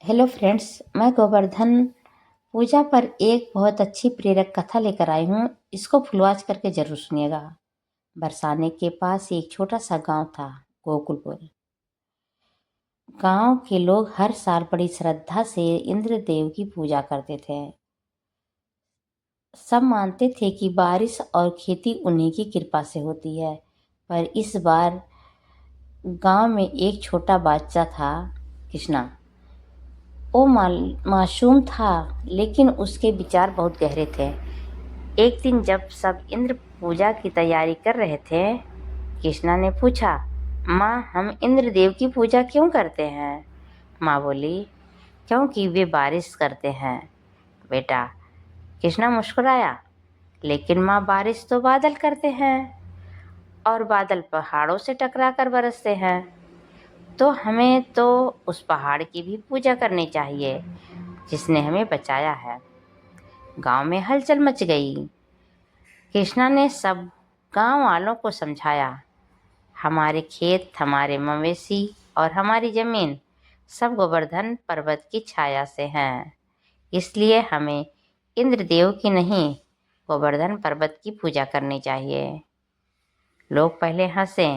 Hello friends, मैं गोवर्धन पूजा पर एक बहुत अच्छी प्रेरक कथा लेकर आई हूँ। इसको फुलवाच करके जरूर सुनिएगा। बरसाने के पास एक छोटा सा गांव था, गोकुलपुर। गांव के लोग हर साल बड़ी श्रद्धा से इंद्र देव की पूजा करते थे। सब मानते थे कि बारिश और खेती उन्हीं की कृपा से होती है। पर इस बार गांव में एक छोटा बच्चा था, कृष्णा। वो मासूम था, लेकिन उसके विचार बहुत गहरे थे। एक दिन जब सब इंद्र पूजा की तैयारी कर रहे थे, कृष्णा ने पूछा, माँ, हम इंद्र देव की पूजा क्यों करते हैं? माँ बोली, क्योंकि वे बारिश करते हैं बेटा। कृष्णा मुस्कुराया, लेकिन माँ, बारिश तो बादल करते हैं और बादल पहाड़ों से टकरा कर बरसते हैं। तो हमें तो उस पहाड़ की भी पूजा करनी चाहिए जिसने हमें बचाया है। गांव में हलचल मच गई। कृष्णा ने सब गांव वालों को समझाया, हमारे खेत, हमारे मवेशी और हमारी जमीन सब गोवर्धन पर्वत की छाया से हैं। इसलिए हमें इंद्रदेव की नहीं, गोवर्धन पर्वत की पूजा करनी चाहिए। लोग पहले हंसे,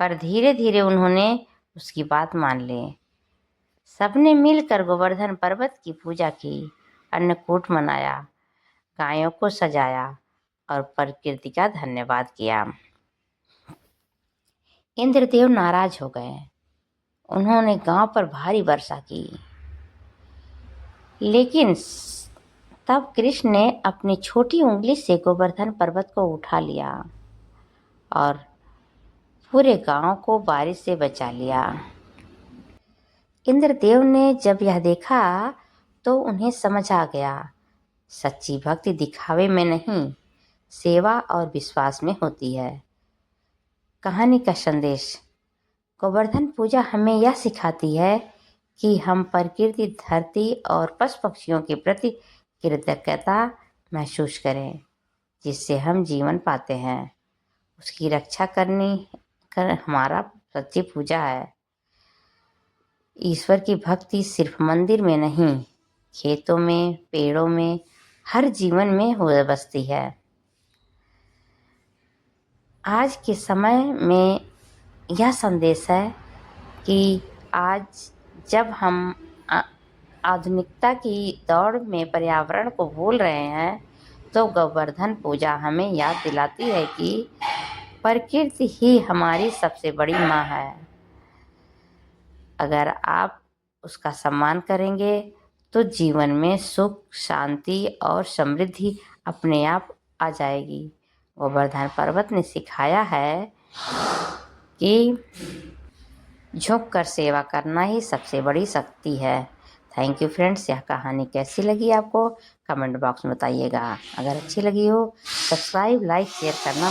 पर धीरे धीरे उन्होंने उसकी बात मान ली। सबने मिलकर गोवर्धन पर्वत की पूजा की, अन्नकूट मनाया, गायों को सजाया और प्रकृति का धन्यवाद किया। इंद्रदेव नाराज हो गए। उन्होंने गांव पर भारी वर्षा की। लेकिन तब कृष्ण ने अपनी छोटी उंगली से गोवर्धन पर्वत को उठा लिया और पूरे गांव को बारिश से बचा लिया। इंद्रदेव ने जब यह देखा तो उन्हें समझ आ गया, सच्ची भक्ति दिखावे में नहीं, सेवा और विश्वास में होती है। कहानी का संदेश। गोवर्धन पूजा हमें यह सिखाती है कि हम प्रकृति, धरती और पशु पक्षियों के प्रति कृतज्ञता महसूस करें, जिससे हम जीवन पाते हैं। उसकी रक्षा कर हमारा सच्ची पूजा है। ईश्वर की भक्ति सिर्फ मंदिर में नहीं, खेतों में, पेड़ों में, हर जीवन में हो बसती है। आज के समय में यह संदेश है कि आज जब हम आधुनिकता की दौड़ में पर्यावरण को भूल रहे हैं, तो गोवर्धन पूजा हमें याद दिलाती है कि प्रकृति ही हमारी सबसे बड़ी माँ है। अगर आप उसका सम्मान करेंगे तो जीवन में सुख, शांति और समृद्धि अपने आप आ जाएगी। गोवर्धन पर्वत ने सिखाया है कि झुक कर सेवा करना ही सबसे बड़ी शक्ति है। Thank you friends. यह कहानी कैसी लगी आपको कमेंट बॉक्स में बताइएगा। अगर अच्छी लगी हो सब्सक्राइब, लाइक, शेयर करना